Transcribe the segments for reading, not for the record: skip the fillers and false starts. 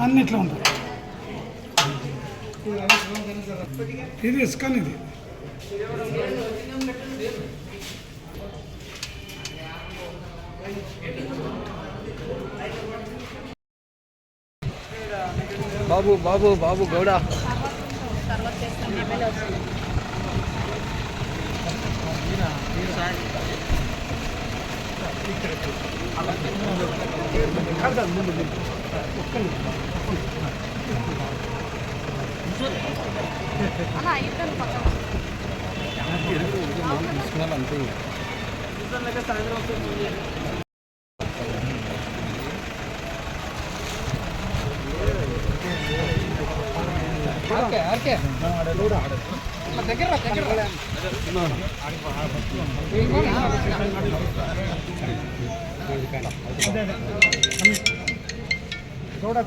అన్నిట్లో ఉంటుంది ఇది ఇసుకని ఇది బాబు బాబు బాబు గౌడ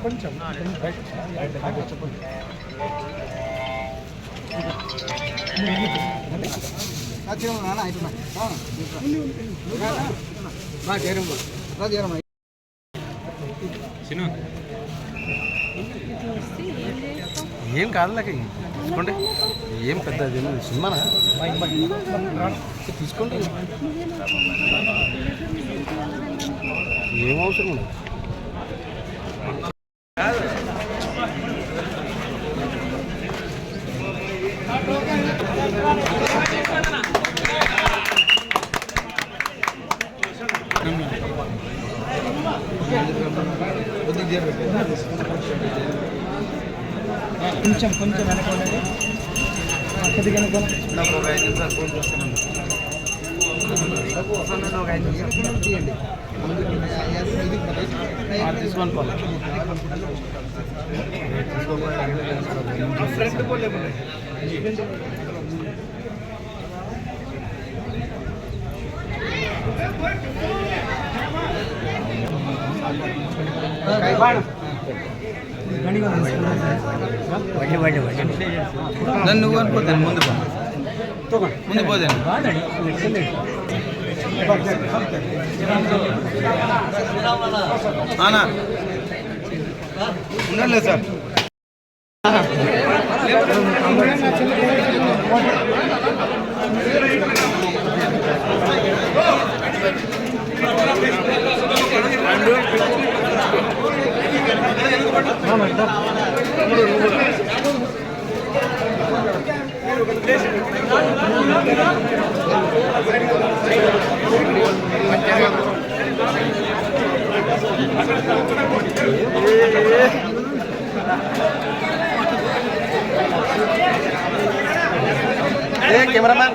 కొంచెం ఏం కాదులకి తీసుకోండి ఏం పెద్ద సినిమానా తీసుకోండి ఏం అవసరం ఉండదు కొంచెం కొంచెం వెనకాలండి కొద్దిగా నాకు ఒక 5 నిమిషాలు ఫోన్ చేస్తాను ఒక 5 నిమిషాలు తీయండి తీసుకోవాలి ఫ్రెండ్ పోలే నన్ను అనుకోతాను ముందు ముందు పోతాను ఉండండి సార్ కెమెరామ్యాన్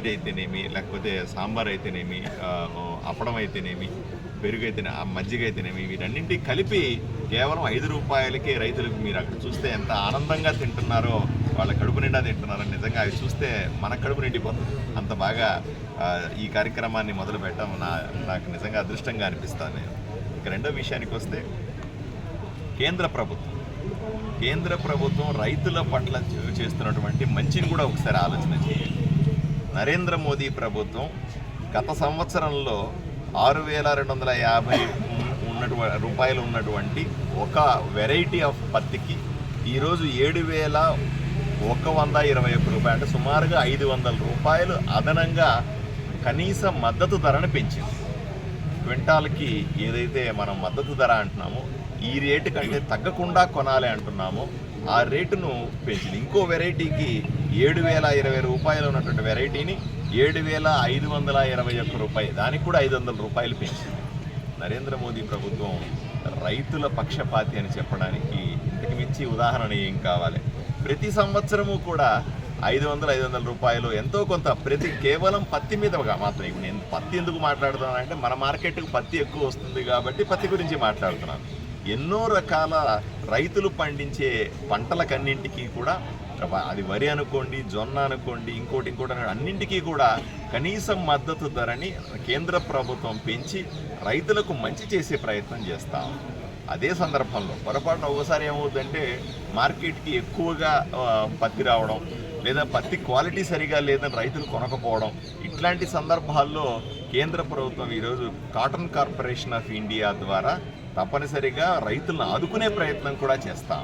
అయితేనేమి లేకపోతే సాంబార్ అయితేనేమి అప్పడం అయితేనేమి పెరుగు అయితేనే, ఆ మజ్జిగ అయితేనేమి, వీటన్నింటికి కలిపి కేవలం 5 రూపాయలకే రైతులకు మీరు అక్కడ చూస్తే ఎంత ఆనందంగా తింటున్నారో, వాళ్ళ కడుపు నిండా తింటున్నారో నిజంగా అవి చూస్తే మన కడుపు నిండిపోతుంది. అంత బాగా ఈ కార్యక్రమాన్ని మొదలు పెట్టడం నాకు నిజంగా అదృష్టంగా అనిపిస్తాను నేను. ఇక రెండో విషయానికి వస్తే కేంద్ర ప్రభుత్వం రైతుల పట్ల చేస్తున్నటువంటి మంచిని కూడా ఒకసారి ఆలోచన చేయాలి. నరేంద్ర మోదీ ప్రభుత్వం గత సంవత్సరంలో 6,250 రూపాయలు ఉన్నటువంటి ఒక వెరైటీ ఆఫ్ పత్తికి ఈరోజు 7,121 రూపాయలు, అంటే సుమారుగా 500 రూపాయలు అదనంగా కనీస మద్దతు ధరను పెంచింది. క్వింటాల్కి ఏదైతే మనం మద్దతు ధర అంటున్నామో, ఈ రేటు కంటే తగ్గకుండా కొనాలి అంటున్నామో ఆ రేటును పెంచింది. ఇంకో వెరైటీకి 7,020 రూపాయలు ఉన్నటువంటి వెరైటీని 7,521 రూపాయలు, దానికి కూడా 500 రూపాయలు పెంచింది. నరేంద్ర మోదీ ప్రభుత్వం రైతుల పక్షపాతి అని చెప్పడానికి ఇంతకు మించి ఉదాహరణ ఏం కావాలి? ప్రతి సంవత్సరము కూడా 500 రూపాయలు ఎంతో కొంత కేవలం పత్తి మీద మాత్రం. ఇప్పుడు నేను పత్తి ఎందుకు మాట్లాడుతున్నానంటే మన మార్కెట్కి పత్తి ఎక్కువ వస్తుంది కాబట్టి పత్తి గురించి మాట్లాడుతున్నాను. ఎన్నో రకాల రైతులు పండించే పంటలకన్నింటికీ కూడా, అది వరి అనుకోండి, జొన్న అనుకోండి, ఇంకోటి అన్నింటికీ కూడా కనీసం మద్దతు ధరని కేంద్ర ప్రభుత్వం పెంచి రైతులకు మంచి చేసే ప్రయత్నం చేస్తాం. అదే సందర్భంలో పొరపాటున ఒకసారి ఏమవుతుందంటే మార్కెట్కి ఎక్కువగా పత్తి రావడం, లేదా పత్తి క్వాలిటీ సరిగా లేదని రైతులు కొనకపోవడం, ఇట్లాంటి సందర్భాల్లో కేంద్ర ప్రభుత్వం ఈరోజు కాటన్ కార్పొరేషన్ ఆఫ్ ఇండియా ద్వారా తప్పనిసరిగా రైతులను ఆదుకునే ప్రయత్నం కూడా చేస్తాం.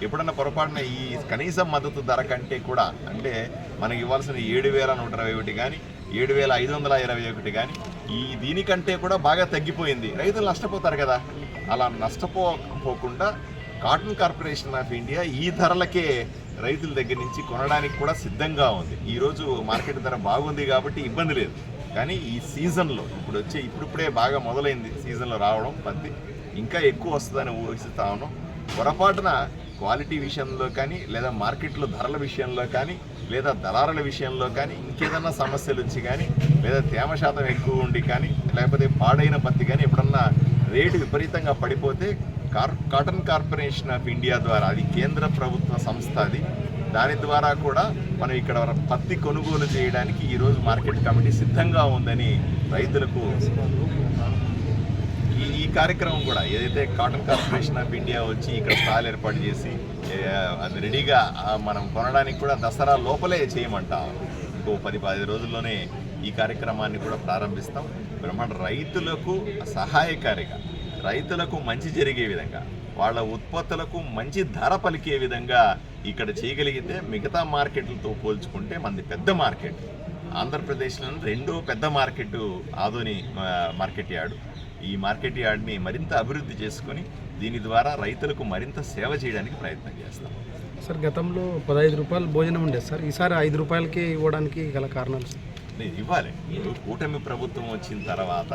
ఎప్పుడన్నా పొరపాటున ఈ కనీస మద్దతు ధర కంటే కూడా, అంటే మనకి ఇవ్వాల్సిన 7,121 కానీ 7,521 కానీ దీనికంటే కూడా బాగా తగ్గిపోయింది, రైతులు నష్టపోతారు కదా. అలా నష్టపోకుండా కాటన్ కార్పొరేషన్ ఆఫ్ ఇండియా ఈ ధరలకే రైతుల దగ్గర నుంచి కొనడానికి కూడా సిద్ధంగా ఉంది. ఈరోజు మార్కెట్ ధర బాగుంది కాబట్టి ఇబ్బంది లేదు. కానీ ఈ సీజన్లో ఇప్పుడిప్పుడే బాగా మొదలైంది సీజన్లో రావడం పత్తి, ఇంకా ఎక్కువ వస్తుందని ఊహిస్తా ఉన్నాం. పొరపాటున క్వాలిటీ విషయంలో కానీ, లేదా మార్కెట్లో ధరల విషయంలో కానీ, లేదా దళారుల విషయంలో కానీ ఇంకేదన్నా సమస్యలు వచ్చి కానీ, లేదా తేమ శాతం ఎక్కువ ఉండి కానీ, లేకపోతే పాడైన పత్తి కానీ ఎప్పుడన్నా రేటు విపరీతంగా పడిపోతే కాటన్ కార్పొరేషన్ ఆఫ్ ఇండియా ద్వారా, అది కేంద్ర ప్రభుత్వ సంస్థ, అది దాని ద్వారా కూడా మనం ఇక్కడ పత్తి కొనుగోలు చేయడానికి ఈరోజు మార్కెట్ కమిటీ సిద్ధంగా ఉందని రైతులకు ఈ కార్యక్రమం కూడా, ఏదైతే కాటన్ కార్పొరేషన్ ఆఫ్ ఇండియా వచ్చి ఇక్కడ స్టాల్ ఏర్పాటు చేసి అది రెడీగా మనం కొనడానికి కూడా దసరా లోపలే చేయమంటాం. ఇంకో 10-15 రోజుల్లోనే ఈ కార్యక్రమాన్ని కూడా ప్రారంభిస్తాం. బ్రహ్మాండ రైతులకు సహాయకారిగా, రైతులకు మంచి జరిగే విధంగా, వాళ్ళ ఉత్పత్తులకు మంచి ధర పలికే విధంగా ఇక్కడ చేయగలిగితే మిగతా మార్కెట్లతో పోల్చుకుంటే మనది పెద్ద మార్కెట్. ఆంధ్రప్రదేశ్లోని 2వ పెద్ద మార్కెట్ ఆదోని మార్కెట్ యార్డు. ఈ మార్కెట్ యార్డ్ని మరింత అభివృద్ధి చేసుకొని దీని ద్వారా రైతులకు మరింత సేవ చేయడానికి ప్రయత్నం చేస్తాం. సార్, గతంలో 15 రూపాయలు భోజనం ఉండేది సార్, ఈసారి 5 రూపాయలకి ఇవ్వడానికి గల కారణాలు సార్? ఇవ్వాలి. కూటమి ప్రభుత్వం వచ్చిన తర్వాత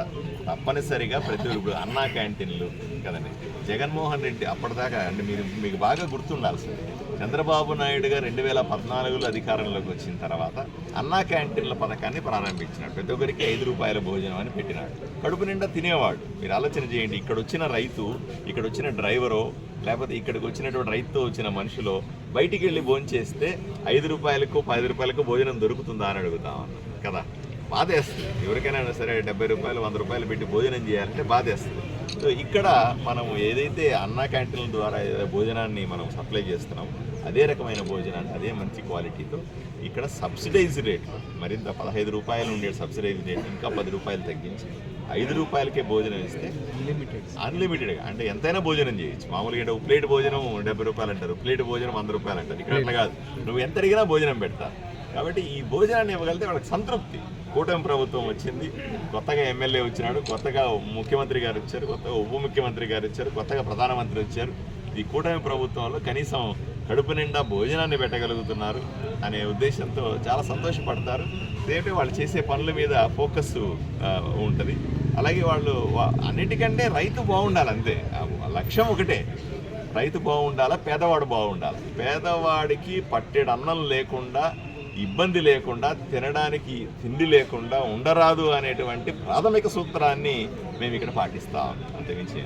తప్పనిసరిగా ఇప్పుడు అన్నా క్యాంటీన్లు కదండి. జగన్మోహన్ రెడ్డి అప్పటిదాకా, అంటే మీకు బాగా గుర్తుండాలి సార్, చంద్రబాబు నాయుడు గారు 2014లో అధికారంలోకి వచ్చిన తర్వాత అన్నా క్యాంటీన్ల పథకాన్ని ప్రారంభించినాడు. ప్రతి ఒక్కరికి 5 రూపాయల భోజనం అని పెట్టినాడు. కడుపు నిండా తినేవాడు. మీరు ఆలోచన చేయండి, ఇక్కడ వచ్చిన రైతు, ఇక్కడ వచ్చిన డ్రైవరో, లేకపోతే ఇక్కడికి వచ్చినటువంటి రైతుతో వచ్చిన మనుషులో బయటికి వెళ్ళి భోజనం చేస్తే 5 రూపాయలకు 10 రూపాయలకు భోజనం దొరుకుతుందా అని అడుగుతామన్నా కదా. బాధేస్తుంది. ఎవరికైనా సరే 70 రూపాయలు 100 రూపాయలు పెట్టి భోజనం చేయాలంటే బాధేస్తుంది. సో ఇక్కడ మనం ఏదైతే అన్నా క్యాంటీన్ల ద్వారా భోజనాన్ని మనం సప్లై చేస్తున్నాం, అదే రకమైన భోజనాన్ని అదే మంచి క్వాలిటీతో ఇక్కడ సబ్సిడైజ్ రేట్ మరింత 15 రూపాయలు ఉండే సబ్సిడైజ్ రేట్ ఇంకా 10 రూపాయలు తగ్గించి 5 రూపాయలకే భోజనం ఇస్తే అన్లిమిటెడ్గా, అంటే ఎంతైనా భోజనం చేయొచ్చు. మామూలుగా ప్లేట్ భోజనం 70 రూపాయలు అంటారు, ప్లేట్ భోజనం 100 రూపాయలు అంటారు. ఇక్కడ అట్లా కాదు, నువ్వు ఎంత అడిగినా భోజనం పెడతా. కాబట్టి ఈ భోజనాన్ని ఇవ్వగలిగితే వాళ్ళకి సంతృప్తి. కూటమి ప్రభుత్వం వచ్చింది, కొత్తగా ఎమ్మెల్యే వచ్చినాడు, కొత్తగా ముఖ్యమంత్రి గారు వచ్చారు, కొత్తగా ఉప ముఖ్యమంత్రి గారు వచ్చారు, కొత్తగా ప్రధానమంత్రి వచ్చారు. ఈ కూటమి ప్రభుత్వంలో కనీసం కడుపు నిండా భోజనాన్ని పెట్టగలుగుతున్నారు అనే ఉద్దేశంతో చాలా సంతోషపడతారు. రేపే వాళ్ళు చేసే పనుల మీద ఫోకస్ ఉంటుంది. అలాగే వాళ్ళు అన్నిటికంటే రైతు బాగుండాలి, అంతే లక్ష్యం ఒకటే, రైతు బాగుండాలా, పేదవాడు బాగుండాలి. పేదవాడికి పట్టెడు అన్నం లేకుండా ఇబ్బంది లేకుండా తినడానికి తిండి లేకుండా ఉండరాదు అనేటువంటి ప్రాథమిక సూత్రాన్ని మేము ఇక్కడ పాటిస్తాం. అంతమించి